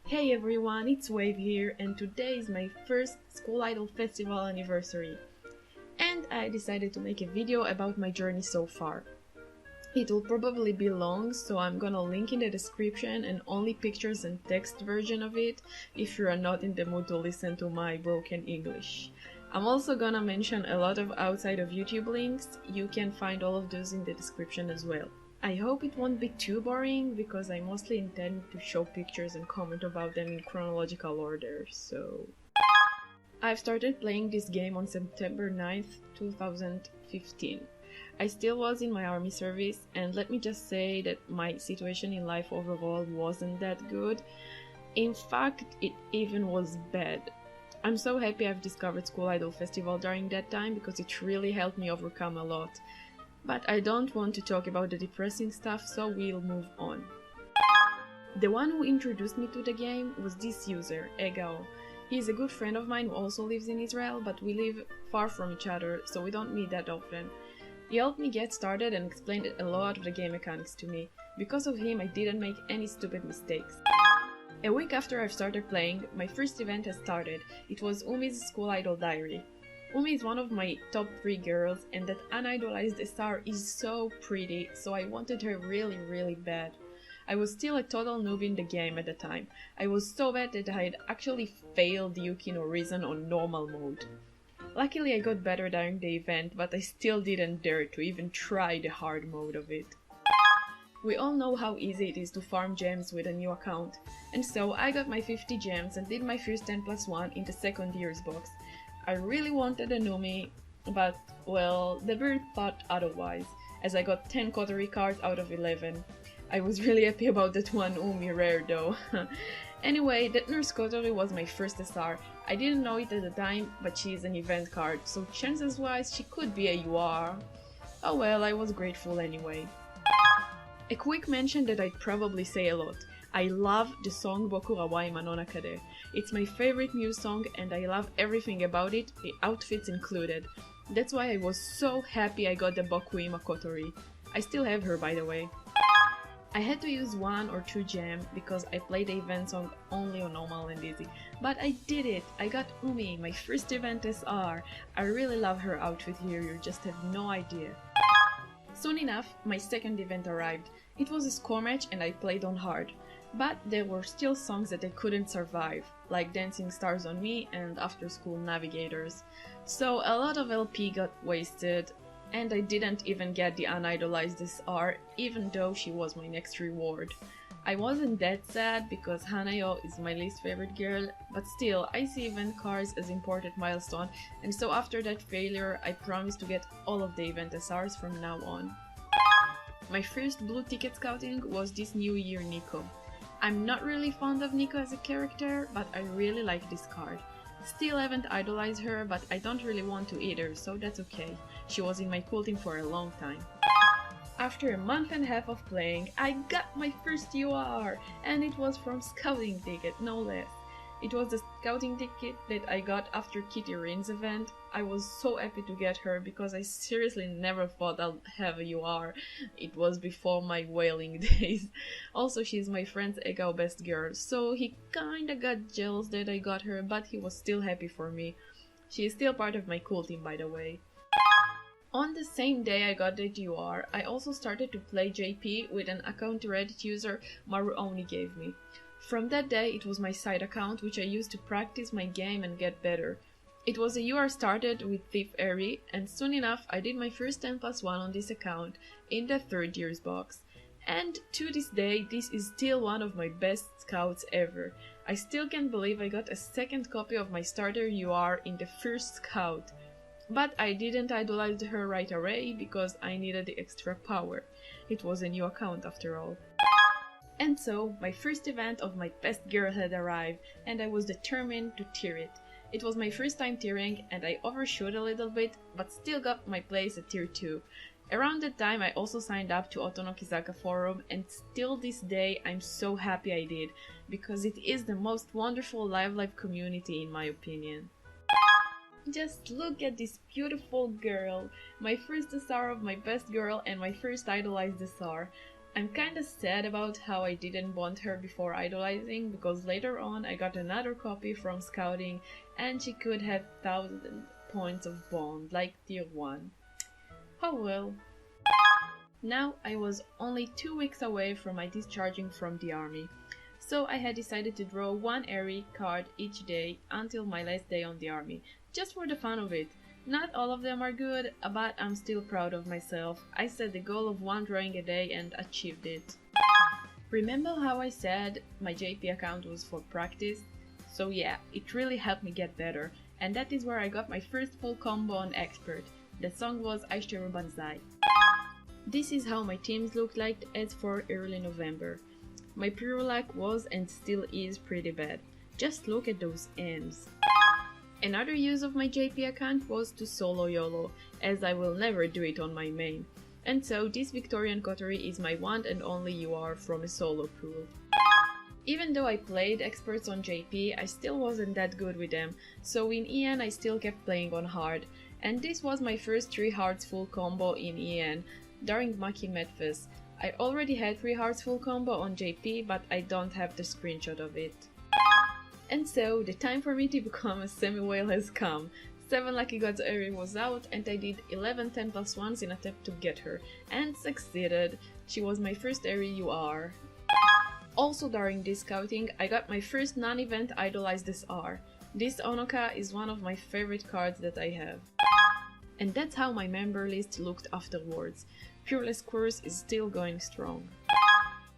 Hey everyone, it's Wave here, and today is my first School Idol Festival anniversary. And I decided to make a video about my journey so far. It will probably be long, so I'm gonna link in the description and only pictures and text version of it if you are not in the mood to listen to my broken English. I'm also gonna mention a lot of outside of YouTube links. You can find all of those in the description as well. I hope it won't be too boring because I mostly intend to show pictures and comment about them in chronological order, so... I've started playing this game on September 9th, 2015. I still was in my army service, and let me just say that my situation in life overall wasn't that good. In fact, it even was bad. I'm so happy I've discovered School Idol Festival during that time because it really helped me overcome a lot. But I don't want to talk about the depressing stuff, so we'll move on. The one who introduced me to the game was this user, Egao. He is a good friend of mine who also lives in Israel, but we live far from each other, so we don't meet that often. He helped me get started and explained a lot of the game mechanics to me. Because of him, I didn't make any stupid mistakes. A week after I've started playing, my first event has started. It was Umi's School Idol Diary. Umi is one of my top 3 girls, and that unidolized star is so pretty, so I wanted her really bad. I was still a total noob in the game at the time. I was so bad that I had actually failed Yuki no Reason on normal mode. Luckily I got better during the event, but I still didn't dare to even try the hard mode of it. We all know how easy it is to farm gems with a new account, and so I got my 50 gems and did my first 10+1 in the second year's box. I really wanted a Numi, but, well, the bird thought otherwise, as I got 10 Kotori cards out of 11. I was really happy about that one Umi rare though. Anyway, that Nurse Kotori was my first SR. I didn't know it at the time, but she is an event card, so chances wise she could be a UR. Oh well, I was grateful anyway. A quick mention that I'd probably say a lot. I love the song Boku wa Waima no Nakade. It's my favorite Muse song and I love everything about it, the outfits included. That's why I was so happy I got the Bokuima Kotori. I still have her, by the way. I had to use 1 or 2 gem because I played the event song only on normal and easy. But I did it! I got Umi, my first event SR. I really love her outfit here, you just have no idea. Soon enough, my second event arrived. It was a score match and I played on hard. But there were still songs that I couldn't survive, like Dancing Stars on Me and After School Navigators. So a lot of LP got wasted, and I didn't even get the unidolized SR, even though she was my next reward. I wasn't that sad because Hanayo is my least favorite girl, but still, I see event cards as important milestone, and so after that failure, I promised to get all of the event SRs from now on. My first blue ticket scouting was this New Year Nico. I'm not really fond of Nico as a character, but I really like this card. Still haven't idolized her, but I don't really want to either, so that's okay. She was in my cool team for a long time. After a month and a half of playing, I got my first UR! And it was from Scouting Ticket, no less. It was the Scouting Ticket that I got after Kitty Rin's event. I was so happy to get her because I seriously never thought I'd have a UR. It was before my whaling days. Also, she's my friend's Egao best girl, so he kinda got jealous that I got her, but he was still happy for me. She is still part of my cool team, by the way. On the same day I got the UR, I also started to play JP with an account Reddit user Maru Oni gave me. From that day it was my side account which I used to practice my game and get better. It was a UR started with Thief Eri, and soon enough I did my first 10+1 on this account in the 3rd year's box. And to this day this is still one of my best scouts ever. I still can't believe I got a second copy of my starter UR in the first scout. But I didn't idolize her right away because I needed the extra power. It was a new account after all. And so, my first event of my best girl had arrived, and I was determined to tier it. It was my first time tiering, and I overshot a little bit, but still got my place at tier 2. Around that time I also signed up to Otonokizaka forum, and still this day I'm so happy I did, because it is the most wonderful live community in my opinion. Just look at this beautiful girl, my first SR of my best girl and my first idolized SR. I'm kinda sad about how I didn't want her before idolizing, because later on I got another copy from scouting and she could have 1000 points of bond, like tier 1. Oh well. Now I was only 2 weeks away from my discharging from the army, so I had decided to draw one airy card each day until my last day on the army, just for the fun of it. Not all of them are good, but I'm still proud of myself. I set the goal of one drawing a day and achieved it. Remember how I said my JP account was for practice? So yeah, it really helped me get better, and that is where I got my first full combo on Expert. The song was Aishiru Banzai. This is how my teams looked like as for early November. My pure luck was and still is pretty bad. Just look at those M's. Another use of my JP account was to solo YOLO, as I will never do it on my main. And so this Victorian Coterie is my one and only UR from a solo pool. Even though I played experts on JP, I still wasn't that good with them, so in EN I still kept playing on hard, and this was my first 3 hearts full combo in EN, during Maki Medfest. I already had 3 hearts full combo on JP, but I don't have the screenshot of it. And so, the time for me to become a semi-whale has come. 7 Lucky Gods area was out, and I did 11 10+1s in attempt to get her, and succeeded. She was my first area UR. Also during this scouting, I got my first non-event idolized SR. This Onoka is one of my favorite cards that I have. And that's how my member list looked afterwards. Pureless Course is still going strong.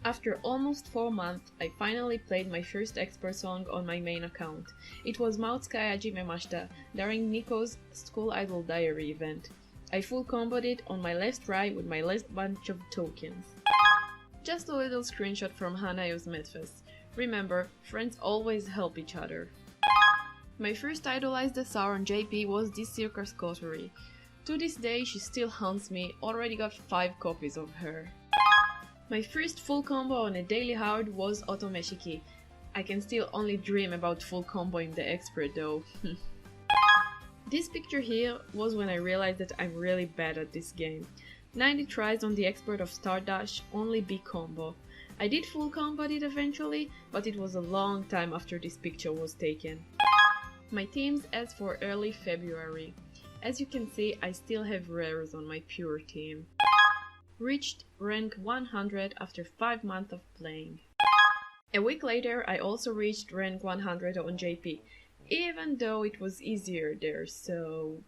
After almost 4 months, I finally played my first expert song on my main account. It was Mautsukai Hajime Mashita during Nico's School Idol Diary event. I full comboed it on my last try with my last bunch of tokens. Just a little screenshot from Hanayo's Medfest. Remember, friends always help each other. My first idolized SR on JP was this Circus Coterie. To this day she still haunts me, already got 5 copies of her. My first full combo on a daily hard was Otomeshiki. I can still only dream about full comboing the expert though. This picture here was when I realized that I'm really bad at this game. 90 tries on the expert of Stardash, only B combo. I did full combo it eventually, but it was a long time after this picture was taken. My teams as for early February. As you can see, I still have rares on my pure team. Reached rank 100 after 5 months of playing. A week later I also reached rank 100 on JP, even though it was easier there, so...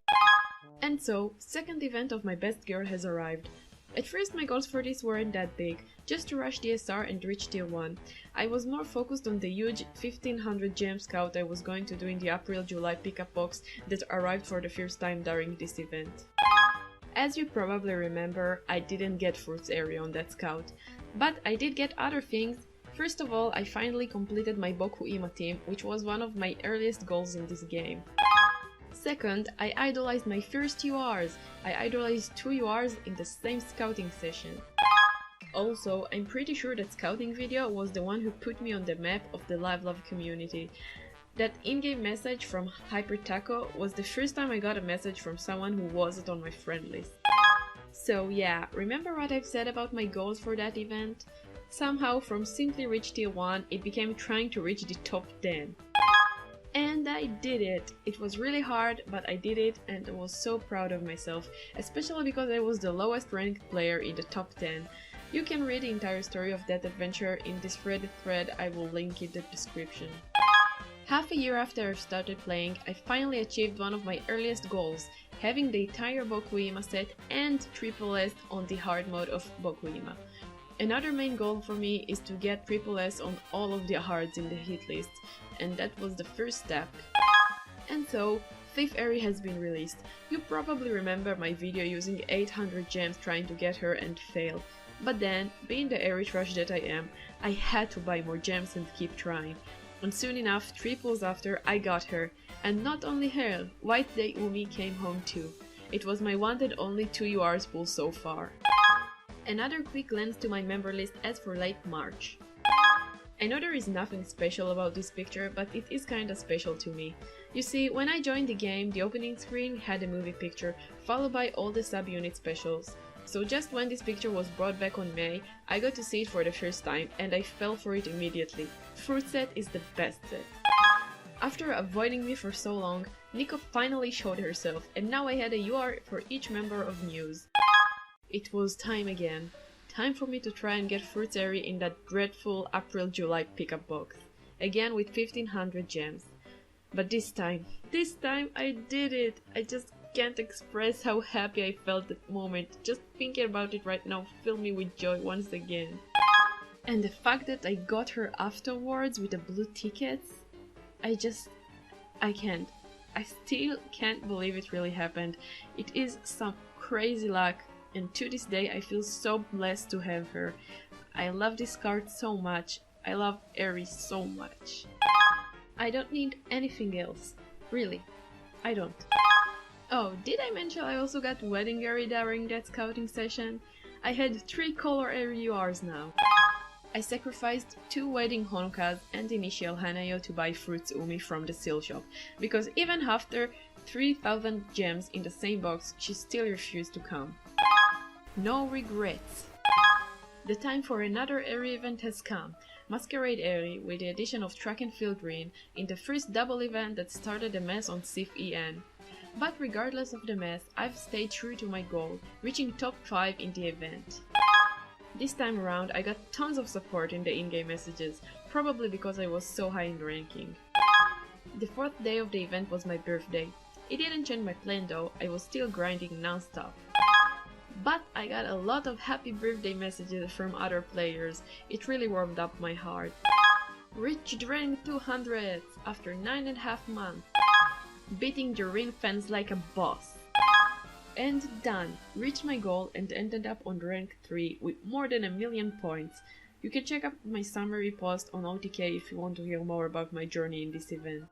And so, second event of my best girl has arrived. At first my goals for this weren't that big, just to rush the SR and reach tier 1. I was more focused on the huge 1500 gem scout I was going to do in the April-July pickup box that arrived for the first time during this event. As you probably remember, I didn't get Fruits area on that scout, but I did get other things. First of all, I finally completed my Boku Ima team, which was one of my earliest goals in this game. Second, I idolized my first URs. I idolized 2 URs in the same scouting session. Also, I'm pretty sure that scouting video was the one who put me on the map of the Live Love community. That in-game message from Hyper Taco was the first time I got a message from someone who wasn't on my friend list. So yeah, remember what I've said about my goals for that event? Somehow from simply reach tier 1, it became trying to reach the top 10. And I did it! It was really hard, but I did it and I was so proud of myself, especially because I was the lowest ranked player in the top 10. You can read the entire story of that adventure in this Reddit thread, I will link in the description. Half a year after I started playing, I finally achieved one of my earliest goals, having the entire Boku Ima set and triple S on the hard mode of Boku Ima. Another main goal for me is to get triple S on all of the hards in the hit list, and that was the first step. And so, 5th area has been released. You probably remember my video using 800 gems trying to get her and failed. But then, being the area trash that I am, I had to buy more gems and keep trying. And soon enough, triples after, I got her. And not only her, White Day Umi came home too. It was my one and only 2 URs pull so far. Another quick glance to my member list as for late March. I know there is nothing special about this picture, but it is kinda special to me. You see, when I joined the game, the opening screen had a movie picture, followed by all the subunit specials. So just when this picture was brought back on May, I got to see it for the first time and I fell for it immediately. Fruit set is the best set. After avoiding me for so long, Nico finally showed herself and now I had a UR for each member of Muse. It was time again. Time for me to try and get Fruitberry in that dreadful April-July pickup box. Again with 1500 gems. But this time I did it! I just can't express how happy I felt that moment. Just thinking about it right now fills me with joy once again. And the fact that I got her afterwards with the blue tickets, I can't. I still can't believe it really happened. It is some crazy luck, and to this day I feel so blessed to have her. I love this card so much. I love Eri so much. I don't need anything else. Really. I don't. Oh, did I mention I also got Wedding Eri during that scouting session? I had 3 color Eri URs now. I sacrificed 2 wedding Honukahs and initial Hanayo to buy TsUNaMy from the seal shop, because even after 3000 gems in the same box, she still refused to come. No regrets. The time for another Eri event has come. Masquerade Eri with the addition of Track and Field Green in the first double event that started the mess on SIF EN. But regardless of the mess, I've stayed true to my goal, reaching top 5 in the event. This time around I got tons of support in the in-game messages, probably because I was so high in the ranking. The 4th day of the event was my birthday. It didn't change my plan though, I was still grinding non-stop. But I got a lot of happy birthday messages from other players, it really warmed up my heart. Reached rank 200 after 9.5 months. Beating the ring fans like a boss. And done! Reached my goal and ended up on rank 3 with more than 1 million points. You can check out my summary post on OTK if you want to hear more about my journey in this event.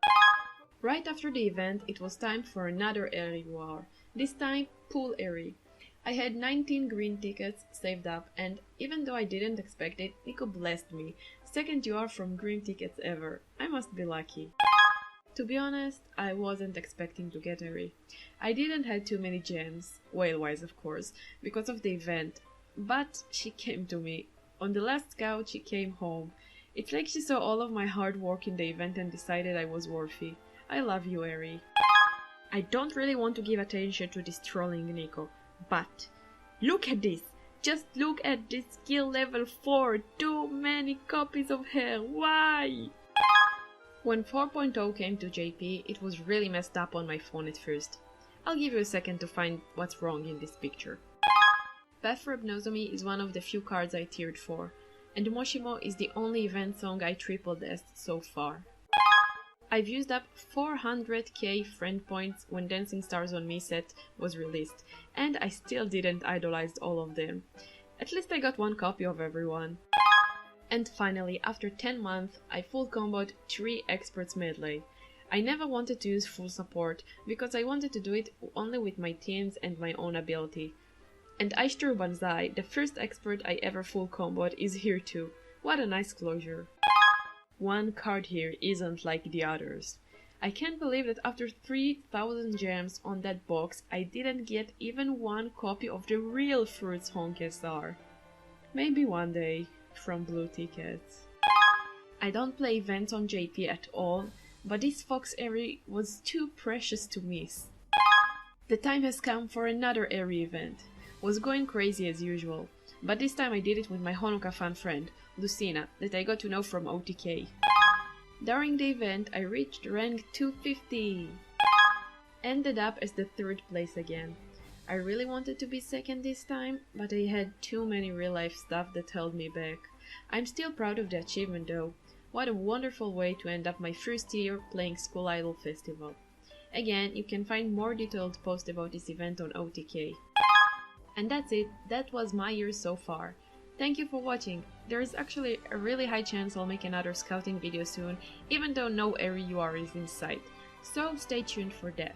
Right after the event, it was time for another Eri UR. This time, Pool Eri. I had 19 green tickets saved up, and even though I didn't expect it, Nico blessed me. 2nd UR from green tickets ever. I must be lucky. To be honest, I wasn't expecting to get Eri. I didn't have too many gems, whale-wise of course, because of the event, but she came to me. On the last scout she came home. It's like she saw all of my hard work in the event and decided I was worthy. I love you, Eri. I don't really want to give attention to this trolling Nico, but look at this! Just look at this skill level 4, too many copies of her, why? When 4.0 came to JP, it was really messed up on my phone at first. I'll give you a second to find what's wrong in this picture. Path for Nozomi is one of the few cards I tiered for, and Moshimo is the only event song I triple-dessed so far. I've used up 400k friend points when Dancing Stars on Me set was released, and I still didn't idolize all of them. At least I got 1 copy of everyone. And finally, after 10 months, I full comboed 3 Experts medley. I never wanted to use full support, because I wanted to do it only with my teams and my own ability. And Aishiteru Banzai, the first expert I ever full comboed, is here too. What a nice closure. 1 card here isn't like the others. I can't believe that after 3000 gems on that box, I didn't get even 1 copy of the real Fruits Honk SR. Maybe one day. From blue tickets. I don't play events on JP at all, but this Fox Eri was too precious to miss. The time has come for another Eri event. Was going crazy as usual, but this time I did it with my Honoka fan friend, Lucina, that I got to know from OTK. During the event I reached rank 250. Ended up as the 3rd place again. I really wanted to be 2nd this time, but I had too many real-life stuff that held me back. I'm still proud of the achievement though. What a wonderful way to end up my first year playing School Idol Festival. Again, you can find more detailed posts about this event on OTK. And that's it, that was my year so far. Thank you for watching. There is actually a really high chance I'll make another scouting video soon, even though no Eri UR is in sight. So stay tuned for that.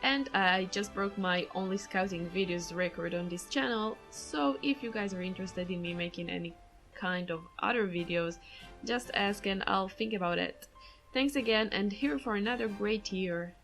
And I just broke my only scouting videos record on this channel, so if you guys are interested in me making any kind of other videos, just ask and I'll think about it. Thanks again, and here for another great year.